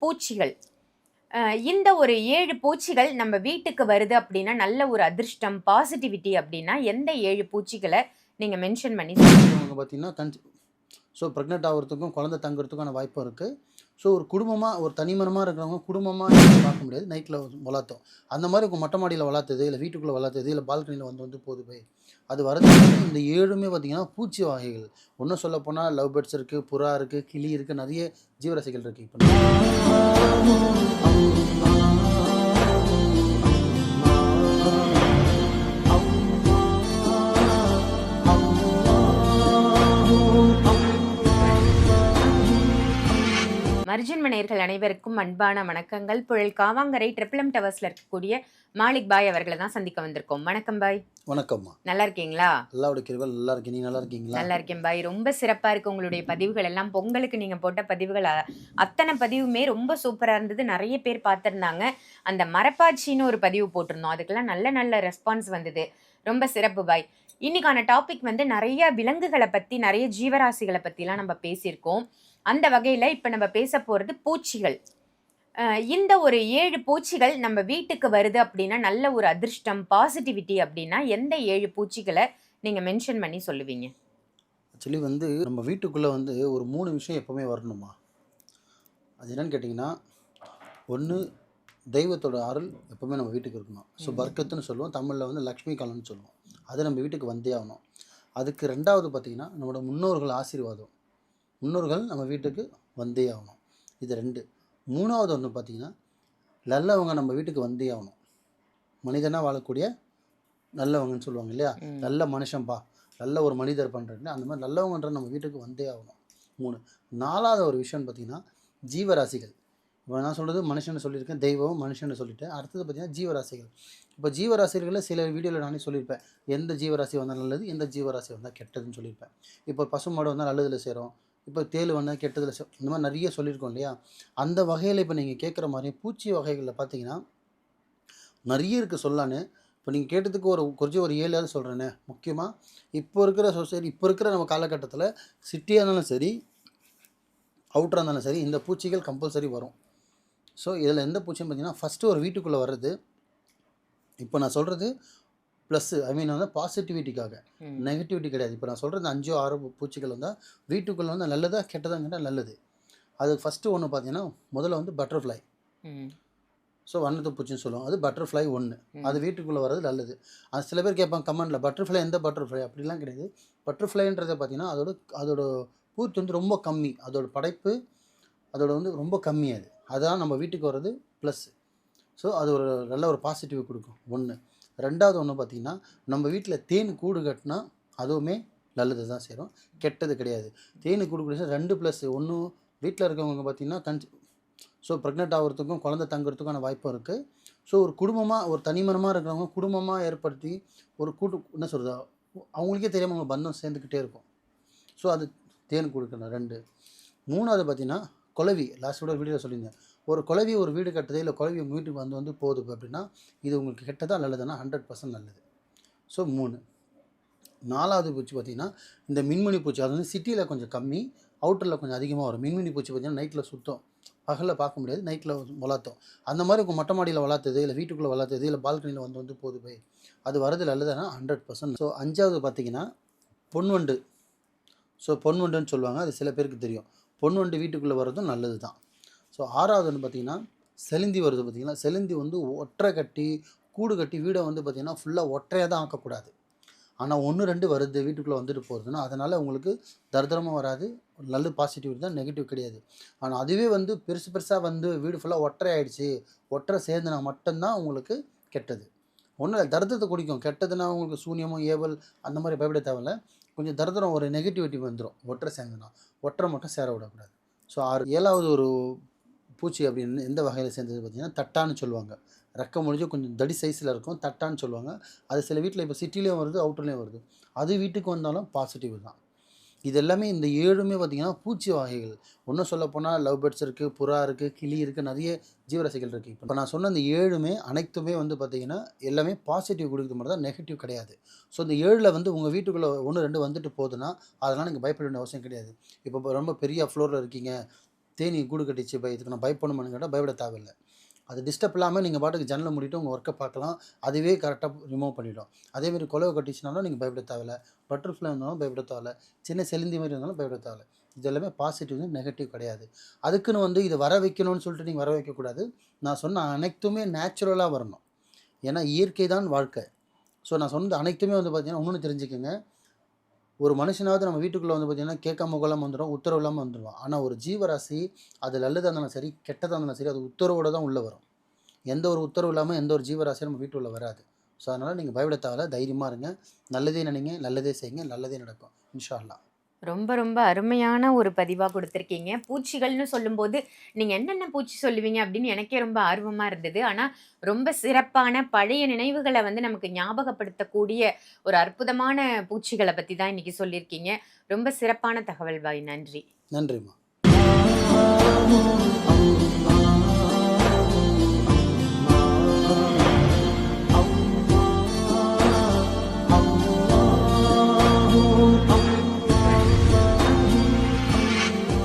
பூச்சிகள். இந்த ஒரு 7 பூச்சிகள் நம்ம வீட்டுக்கு வருது அப்படின்னா, நல்ல ஒரு அதிர்ஷ்டம், பாசிட்டிவிட்டி அப்படின்னா, எந்த 7 பூச்சிகள நீங்க மென்ஷன் பண்ணி அவங்க பார்த்தீங்கன்னா, ஸோ ப்ரெக்னென்ட் ஆகுறதுக்கும், குழந்தை தங்குறதுக்கான வாய்ப்பும் இருக்குது. ஸோ ஒரு குடும்பமாக, ஒரு தனிமரமாக இருக்கிறவங்க குடும்பமாக பார்க்க முடியாது. நைட்டில் வளர்த்தோம். அந்த மாதிரி உங்கள் மொட்டை மாடியில் வளர்த்தது, இல்லை வீட்டுக்குள்ளே வளர்த்தது, இல்லை பால்கனியில் வந்து போது போய் அது வரது. இந்த 7மே பார்த்தீங்கன்னா பூச்சி வகைகள். இன்னும் சொல்லப்போனால் லவ் பேர்ட்ஸ் இருக்குது, புறா இருக்குது, கிளி இருக்குது, நிறைய ஜீவராசிகள் இருக்குது. இப்போ மர்ஜன்ம நேயர்கள் அனைவருக்கும் அன்பான வணக்கங்கள். புழல் காவாங்கரை ட்ரிபிள் டவர்ஸ்ல இருக்கக்கூடிய மாலிக் பாய் அவர்களை தான் சந்திக்க வந்திருக்கோம். வணக்கம் பாய். வணக்கம்மா. நல்லா இருக்கீங்களா? அல்லாஹ்வுடைய கிருபையால நல்லா இருக்கேன். நீங்க நல்லா இருக்கீங்களா? நல்லா இருக்கேன் பாய். ரொம்ப சிறப்பா இருக்கு உங்களுடைய பதிவுகள் எல்லாம். பொங்கலுக்கு நீங்க போட்ட பதிவுகள் அத்தனை பதிவுமே ரொம்ப சூப்பரா இருந்தது. நிறைய பேர் பார்த்திருந்தாங்க. அந்த மரப்பாச்சின்னு ஒரு பதிவு போட்டிருந்தோம். அதுக்கெல்லாம் நல்ல நல்ல ரெஸ்பான்ஸ் வந்தது. ரொம்ப சிறப்பு பாய். இன்னைக்கான டாபிக் வந்து நிறைய விலங்குகளை பத்தி, நிறைய ஜீவராசிகளை பத்திலாம் நம்ம பேசியிருக்கோம். அந்த வகையில இப்ப நம்ம பேச போறது பூச்சிகள். இந்த ஒரு 7 பூச்சிகள் நம்ம வீட்டுக்கு வருது அப்படின்னா, நல்ல ஒரு அதிர்ஷ்டம், பாசிட்டிவிட்டி அப்படின்னா, எந்த 7 பூச்சிகள நீங்க மென்ஷன் பண்ணி சொல்லுவீங்க? ஆக்சுவலி வந்து நம்ம வீட்டுக்குள்ளே வந்து ஒரு 3 விஷயம் எப்போவுமே வரணுமா. அது என்னன்னு கேட்டிங்கன்னா, ஒன்று தெய்வத்தோட அருள் எப்போவுமே நம்ம வீட்டுக்கு இருக்கணும். ஸோ பர்க்கத்துன்னு சொல்லுவோம். தமிழில் வந்து லக்ஷ்மி காலம்னு சொல்லுவோம். அது நம்ம வீட்டுக்கு வந்தே ஆகணும். அதுக்கு 2வது பார்த்திங்கன்னா, நம்மளோட முன்னோர்கள் ஆசீர்வாதம். முன்னோர்கள் நம்ம வீட்டுக்கு வந்தே ஆகணும். இது 2. 3வது ஒன்று பார்த்திங்கன்னா, நல்லவங்க நம்ம வீட்டுக்கு வந்தே ஆகணும். மனிதனாக வாழக்கூடிய நல்லவங்கன்னு சொல்லுவாங்க இல்லையா? நல்ல மனுஷன்பா, நல்ல ஒரு மனிதர் பண்ணுறேன்னு அந்த மாதிரி நல்லவங்கன்ற நம்ம வீட்டுக்கு வந்தே ஆகணும். 3. 4வது ஒரு விஷயம்னு பார்த்திங்கன்னா, ஜீவராசிகள். இப்போ நான் சொல்கிறது மனுஷன்னு சொல்லியிருக்கேன், தெய்வம் மனுஷன்னு சொல்லிட்டேன். அடுத்தது பார்த்திங்கன்னா ஜீவராசிகள். இப்போ ஜீவராசிகளில் சில வீடியோவில் நானே சொல்லியிருப்பேன். எந்த ஜீவராசி வந்தால் நல்லது, எந்த ஜீவராசி வந்தால் கெட்டதுன்னு சொல்லியிருப்பேன். இப்போ பசுமாடு வந்தால் நல்லதில் சேரும், இப்போ தேள் வந்தால் கெட்டதில் சேரும். இந்த மாதிரி நிறைய சொல்லியிருக்கோம் இல்லையா? அந்த வகையில் இப்போ நீங்கள் கேட்குற மாதிரி பூச்சி வகைகளில் பார்த்திங்கன்னா நிறைய இருக்குது சொல்லலான்னு. இப்போ நீங்கள் கேட்டதுக்கு கொஞ்சம் ஒரு 7ஆவது சொல்கிறேனே. முக்கியமாக இப்போ இருக்கிற சொசைட்டி, இப்போ இருக்கிற நம்ம காலகட்டத்தில் சிட்டியாக இருந்தாலும் சரி, அவுட்டராக இருந்தாலும் சரி, இந்த பூச்சிகள் கம்பல்சரி வரும். ஸோ இதில் எந்த பூச்சின்னு பார்த்தீங்கன்னா, ஃபஸ்ட்டு ஒரு வீட்டுக்குள்ளே வர்றது. இப்போ நான் சொல்கிறது ப்ளஸ்ஸு, ஐ மீன் வந்து பாசிட்டிவிட்டிக்காக, நெகட்டிவிட்டி கிடையாது. இப்போ நான் சொல்கிறது 5 6 பூச்சிகள் வந்தால் வீட்டுக்குள்ளே வந்து நல்லதா கெட்டதாக கேட்டால் நல்லது. அது ஃபஸ்ட்டு ஒன்று பார்த்தீங்கன்னா, முதல்ல வந்து பட்டர்ஃப்ளை. ஸோ வண்ணத்து பூச்சின்னு சொல்லுவோம். அது பட்டர்ஃப்ளை 1. அது வீட்டுக்குள்ளே வர்றது நல்லது. அது சில பேர் கேட்பாங்க கமெண்டில், பட்டர்ஃப்ளை எந்த பட்டர்ஃப்ளை அப்படிலாம் கிடையாது. பட்டர்ஃப்ளைன்றதை பார்த்தீங்கன்னா அதோட பூத்து வந்து ரொம்ப கம்மி. அதோட படைப்பு அதோட வந்து ரொம்ப கம்மி. அதான் நம்ம வீட்டுக்கு வர்றது ப்ளஸ்ஸு. ஸோ அது ஒரு நல்ல ஒரு பாசிட்டிவ் கொடுக்கும் 1. 2வது ஒன்று பார்த்திங்கன்னா, நம்ம வீட்டில் தேன் கூடு கட்டினா அதுவுமே நல்லது தான் சேரும், கெட்டது கிடையாது. தேன் கூடு கட்டினா 2 ப்ளஸ். 1 வீட்டில் இருக்கவங்க பார்த்திங்கன்னா ஸோ ப்ரெக்னென்ட் ஆகிறதுக்கும், குழந்தை தங்குறதுக்கான வாய்ப்பும் இருக்குது. ஸோ ஒரு குடும்பமாக, ஒரு தனிமரமாக இருக்கிறவங்க குடும்பமாக ஏற்படுத்தி ஒரு என்ன சொல்கிறது, அவங்களுக்கே தெரியாமல் அவங்க பந்தம் சேர்ந்துக்கிட்டே இருக்கும். ஸோ அது தேன் கொடுக்கணும் 2. 3வது பார்த்திங்கன்னா, குளவி. லாஸ்ட்டோட வீடியோவில் சொல்லியிருந்தேன். ஒரு குளவி ஒரு வீடு கட்டுது, இல்லை குளவி உங்கள் வீட்டுக்கு வந்து போகுது அப்படின்னா, இது உங்களுக்கு கெட்டதாக நல்லதுன்னா 100% நல்லது. ஸோ 3. 4வது பூச்சி பார்த்திங்கன்னா, இந்த மின்மினி பூச்சி. அது வந்து சிட்டியில் கொஞ்சம் கம்மி, அவுட்டரில் கொஞ்சம் அதிகமாக வரும். மின்மினி பூச்சி பார்த்திங்கன்னா நைட்டில் சுத்தம், பகலில் பார்க்க முடியாது, நைட்டில் வளர்த்தோம். அந்த மாதிரி உங்கள் மொட்டை மாடியில் வளர்த்தது, இல்லை வீட்டுக்குள்ளே வளர்த்தது, இல்லை பால்கனியில் வந்து போது போய் அது வரது நல்லதுன்னா 100%. ஸோ 5வது பார்த்திங்கன்னா பொன்வண்டு. ஸோ பொன்வண்டுன்னு சொல்லுவாங்க, அது சில பேருக்கு தெரியும். பொன்வண்டு வீட்டுக்குள்ளே வர்றதும் நல்லது தான். ஸோ 6வது வந்து பார்த்திங்கன்னா செலிந்தி வருது. பார்த்திங்கன்னா செலிந்தி வந்து ஒற்றை கட்டி கூடு கட்டி வீடை வந்து பார்த்திங்கன்னா ஃபுல்லாக ஒற்றையாக தான் ஆக்கக்கூடாது. ஆனால் 1 2 வருது வீட்டுக்குள்ளே வந்துட்டு போகிறதுன்னா, அதனால் உங்களுக்கு தரித்திரமும் வராது, நல்ல பாசிட்டிவ் தான், நெகட்டிவ் கிடையாது. ஆனால் அதுவே வந்து பெருசாக வந்து வீடு ஃபுல்லாக ஒற்றை ஆகிடுச்சு, ஒற்றை சேர்ந்துனா மட்டும்தான் உங்களுக்கு கெட்டது. ஒன்றும் இல்லை, தரித்திரத்தை குடிக்கும். கெட்டதுன்னா உங்களுக்கு சூன்யமும் ஏவல் அந்த மாதிரி பயப்பட தேவையில்ல. கொஞ்சம் தரித்திரம், ஒரு நெகட்டிவிட்டி வந்துடும் ஒற்றை சேர்ந்துனா. ஒற்றை மட்டும் சேர விடக்கூடாது. ஸோ 7வது ஒரு பூச்சி அப்படின்னு எந்த வகையில் சேர்ந்தது பார்த்திங்கன்னா, தட்டான்னு சொல்லுவாங்க. ரெக்க முடிஞ்சு கொஞ்சம் தடி சைஸில் இருக்கும், தட்டான்னு சொல்லுவாங்க. அது சில வீட்டில் இப்போ சிட்டிலேயும் வருது, அவுட்டர்லேயும் வருது. அது வீட்டுக்கு வந்தாலும் பாசிட்டிவ் தான். இது எல்லாமே இந்த 7மே பார்த்திங்கன்னா பூச்சி வகைகள். இன்னும் சொல்லப்போனால் லவ் பேர்ட்ஸ் இருக்குது, புறா இருக்குது, கிளி இருக்குது, நிறைய ஜீவராசிகள் இருக்குது. இப்போ நான் சொன்ன இந்த 7மே அனைத்துமே வந்து பார்த்திங்கன்னா எல்லாமே பாசிட்டிவ் கொடுக்குறது மட்டும் தான், நெகட்டிவ் கிடையாது. ஸோ இந்த 7ல் வந்து உங்கள் வீட்டுக்குள்ளே 1 2 வந்துட்டு போகுதுன்னா அதெல்லாம் நீங்கள் பயப்பட வேண்டிய அவசியம் கிடையாது. இப்போ ரொம்ப பெரிய ஃப்ளோரில் இருக்கீங்க, தேனி கூடு கட்டிச்சு இதுக்கு நான் பயப்படணுமான்னு கேட்டால் பயப்பட தேவையில்லை. அது டிஸ்டர்ப் இல்லாமல் நீங்கள் பாட்டுக்கு ஜன்னலை மூடிட்டு உங்கள் ஒர்க்கை பார்க்கலாம். அதுவே கரெக்டாக ரிமூவ் பண்ணிடும். அதேமாதிரி குலவை கட்டிச்சுனாலும் நீங்கள் பயப்பட தேவையில்ல. பட்டர்ஃப்ளை இருந்தாலும் பயப்பட தேவையில்ல. சின்ன செலிந்தி மாதிரி இருந்தாலும் பயப்பட தேவையில்ல. இது எல்லாமே பாசிட்டிவ், நெகட்டிவ் கிடையாது. அதுக்குன்னு வந்து இதை வர வைக்கணும்னு சொல்லிட்டு நீங்கள் வர வைக்கக்கூடாது. நான் சொன்ன அனைத்துமே நேச்சுரலாக வரணும். ஏன்னா இயற்கை தான் வாழ்க்கை. ஸோ நான் சொன்னது அனைத்துமே வந்து பார்த்தீங்கன்னா இன்னொன்று தெரிஞ்சுக்கோங்க. ஒரு மனுஷனாவது நம்ம வீட்டுக்குள்ளே வந்து பார்த்தீங்கன்னா கேட்காம கொள்ளாமல் வந்துடும், உத்தரவு இல்லாமல் வந்துடுவான். ஆனால் ஒரு ஜீவராசி அது நல்லதாக இருந்தாலும் சரி, கெட்டதாக இருந்தாலும் சரி, அது உத்தரவோடு தான் உள்ளே வரும். எந்த ஒரு உத்தரவு இல்லாமல் எந்த ஒரு ஜீவராசியும் நம்ம வீட்டுக்குள்ளே வராது. ஸோ அதனால் நீங்கள் பயப்பட தேவையில்ல. தைரியமாக இருங்க. நல்லதே நினைங்க, நல்லதே செய்யுங்க, நல்லதே நடக்கும். இன்ஷா அல்லாஹ். ரொம்ப ரொம்ப அருமையான ஒரு பதிவாக கொடுத்துருக்கீங்க. பூச்சிகள்னு சொல்லும்போது நீங்கள் என்னென்ன பூச்சி சொல்லுவீங்க அப்படின்னு எனக்கே ரொம்ப ஆர்வமாக இருந்தது. ஆனால் ரொம்ப சிறப்பான பழைய நினைவுகளை வந்து நமக்கு ஞாபகப்படுத்தக்கூடிய ஒரு அற்புதமான பூச்சிகளை பற்றி தான் இன்னைக்கு சொல்லியிருக்கீங்க. ரொம்ப சிறப்பான தகவல் பாய். நன்றி. நன்றிம்மா.